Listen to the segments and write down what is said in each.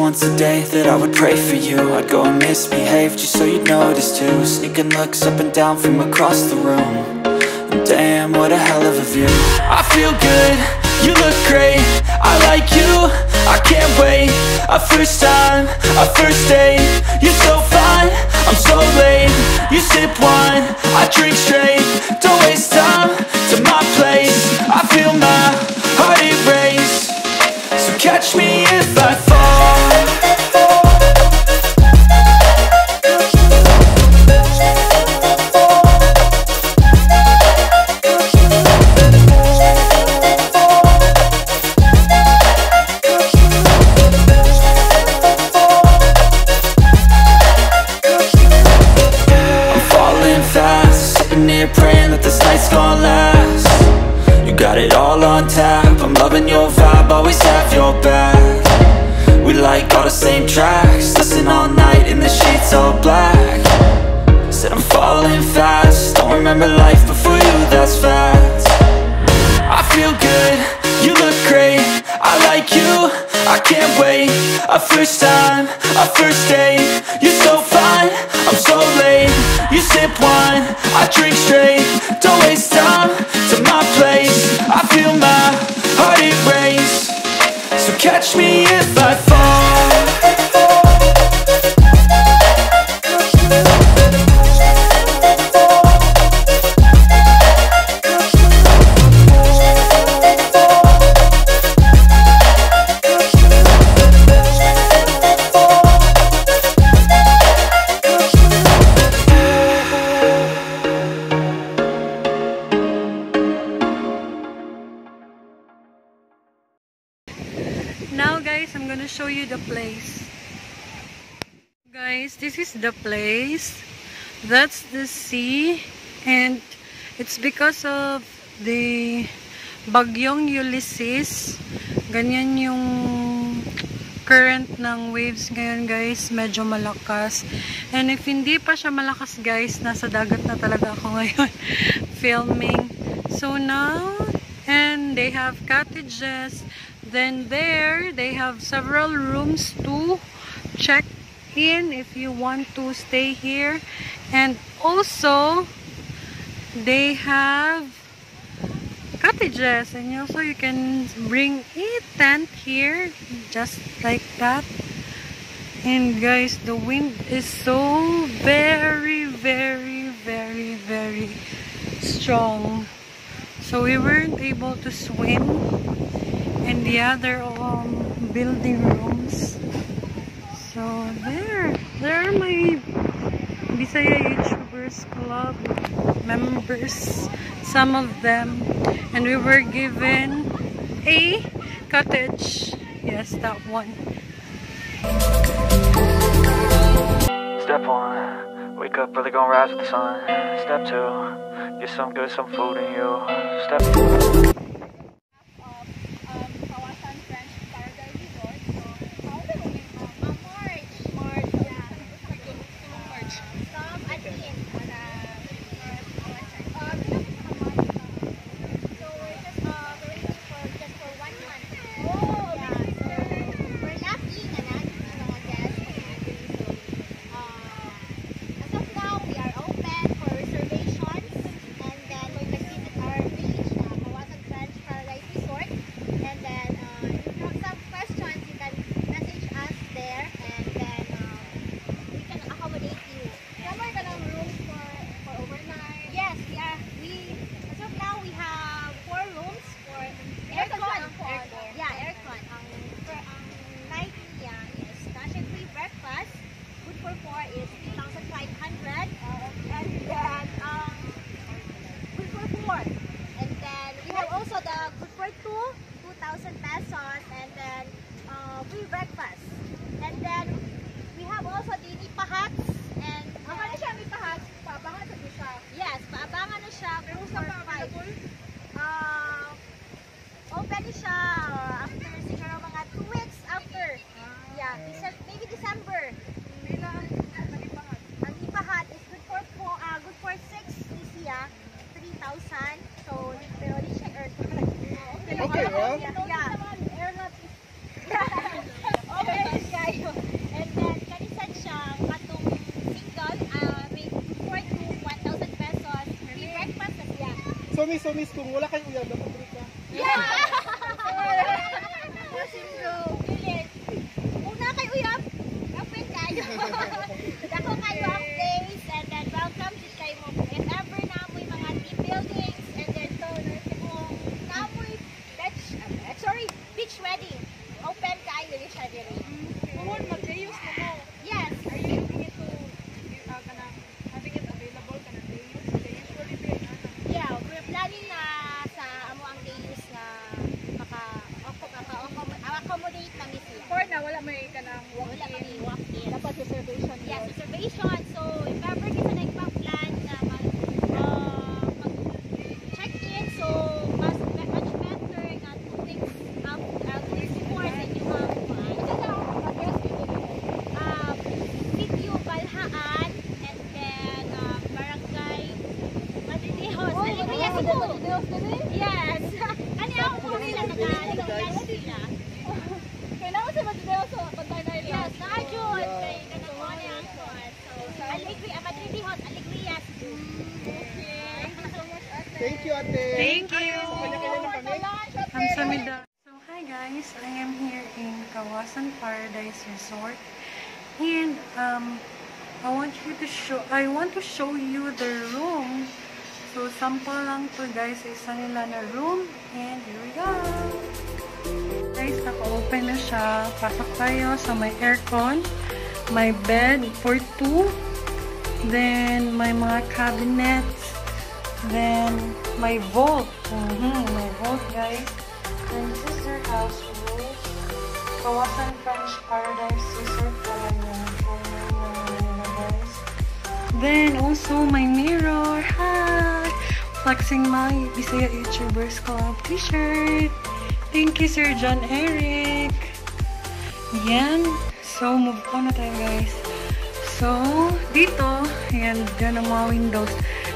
once a day that I would pray for you. I'd go and misbehave just so you'd notice too. Sneaking looks up and down from across the room. And damn, what a hell of a view. I feel good, you look great, I like you, I can't wait. A first time, a first date, you're so fine, I'm so late. You sip wine, I drink straight, don't waste time to my place. I feel my heart erase, so catch me if I fall. Praying that this night's gonna last. You got it all on tap, I'm loving your vibe, always have your back. We like all the same tracks, listen all night in the sheets all black. Said I'm falling fast, don't remember life before you, that's fact. I feel good, you look great, I like you, I can't wait. A first time, a first date, you're so fine, I'm so late. You sip wine, I drink straight, don't waste time to my place. I feel my heart erase, so catch me if I fall. Now guys, I'm gonna show you the place. Guys, this is the place. That's the sea. And it's because of the Bagyong Ulysses. Ganyan yung current ng waves ngayon guys. Medyo malakas. And if hindi pa siya malakas guys, nasa dagat na talaga ako ngayon filming. So now, and they have cottages. Then there, they have several rooms to check in if you want to stay here. And also, they have cottages. And also, you can bring a tent here, just like that. And guys, the wind is so very, very, very, very strong. So we weren't able to swim. And the other building rooms. So there are my Bisaya YouTubers Club members, some of them, and we were given a cottage. Yes, that one. Step 1, wake up early, gonna rise with the sun. Step 2, get some good, some food in you. Step 3. Miss, kung wala kayong uyab, dapat balik ka. Una kayo uyab, kapit kayo. Dako kayo ang place, and then welcome to kayo mo. If ever na mo yung mga team buildings, and then to na mo beach wedding. Open kayo yung siya din. Kung mag-ayos na mo, Yes. are you looking into having it available ka na day-use? They usually pay na. Yeah, we're planning na sa amo ang days na maka-accommodate kami siya. For na, wala may ka ng Wala kami walk-in. walk-in. Dapat reservation Yes, yun. reservation. So, if ever kita nagpa-plan na mag-check-in, so much better na to things out before that you have Sitio Balhaan, and then barangay Madridejos. Alegria siguro. Yes. Ano ako po nila nag-aligyan sila. Kailangan sa Madridejos, pantay na ilang. Yes, nakajud. Kaya ganun niya ang kuwan. So, Alegria, Madridejos, Alegria siguro. Thank you, ate. Thank you. Kanya-kanya lang kami. Kamsahamnida. So hi guys, I am here in Kawasan Paradise Resort, and I want to show you the room. So sample lang to guys, isa nila na room, and here we go. Guys, naka-open na siya. Pasok tayo sa may aircon, may bed for 2, then may mga cabinets, then my vault. My vault guys. And this is their house rules. Kawasan French Paradise Resort pala yung nila guys. Then also my mirror. Hi! Flexing my Bisaya YouTubers Club t-shirt. Thank you Sir John Eric. Yan. So move on na tayo guys. So dito, yan, dyan ang mga windows.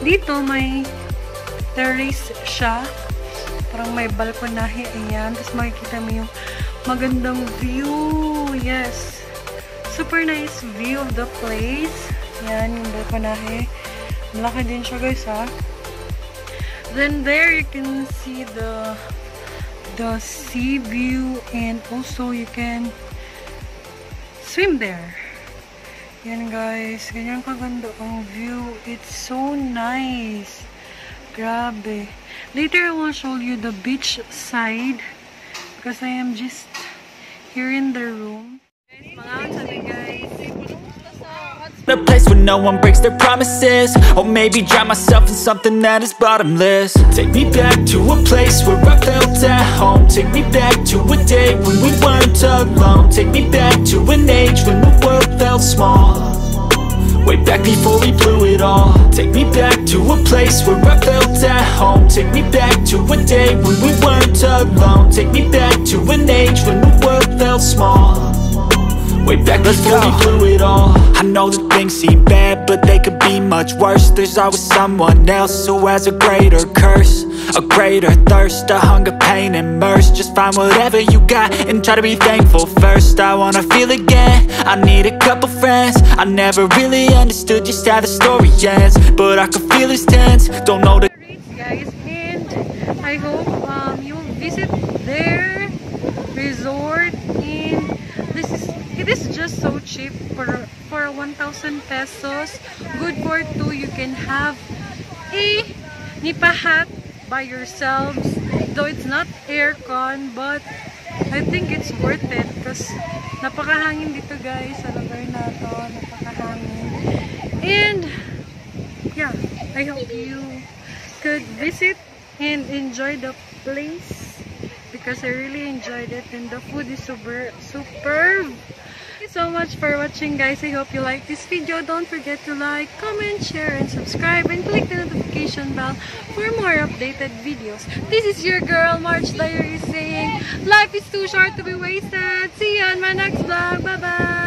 Dito may terrace siya. Parang may balkonahe. Ayan. Tapos makikita mo yung magandang view. Yes. Super nice view of the place. Ayan yung balkonahe. Malaki din siya guys ha. Then there you can see the sea view, and also you can swim there. Yan guys. Ganyan kaganda ang view. It's so nice. Grabe. Later, I will show you the beach side because I am just here in the room. A place where no one breaks their promises, or maybe drown myself in something that is bottomless. Take me back to a place where I felt at home. Take me back to a day when we weren't alone. Take me back to an age when the world felt small, way back before we blew it all. Take me back to a place where I felt at home. Take me back to a day when we weren't alone. Take me back to an age when the world felt small, way back before we blew it all. I know that things seem bad, but they could be much worse. There's always someone else who has a greater curse, a greater thirst, a hunger, pain, and mercy. Just find whatever you got and try to be thankful first. I wanna feel again, I need a couple friends. I never really understood just how the story ends, but I can feel it's tense. Don't know the Guys, and I hope you'll visit their resort. And it is just so cheap for 1,000 pesos. Good for 2. You can have a nipahat by yourselves, though it's not aircon, but I think it's worth it because napakahangin dito guys sa lugar na to. Napakahangin. And yeah, I hope you could visit and enjoy the place because I really enjoyed it, and the food is superb. Thank you so much for watching guys. I hope you like this video. Don't forget to like, comment, share, and subscribe, and click the notification bell for more updated videos. This is your girl March Diary saying life is too short to be wasted. See you on my next vlog. Bye bye.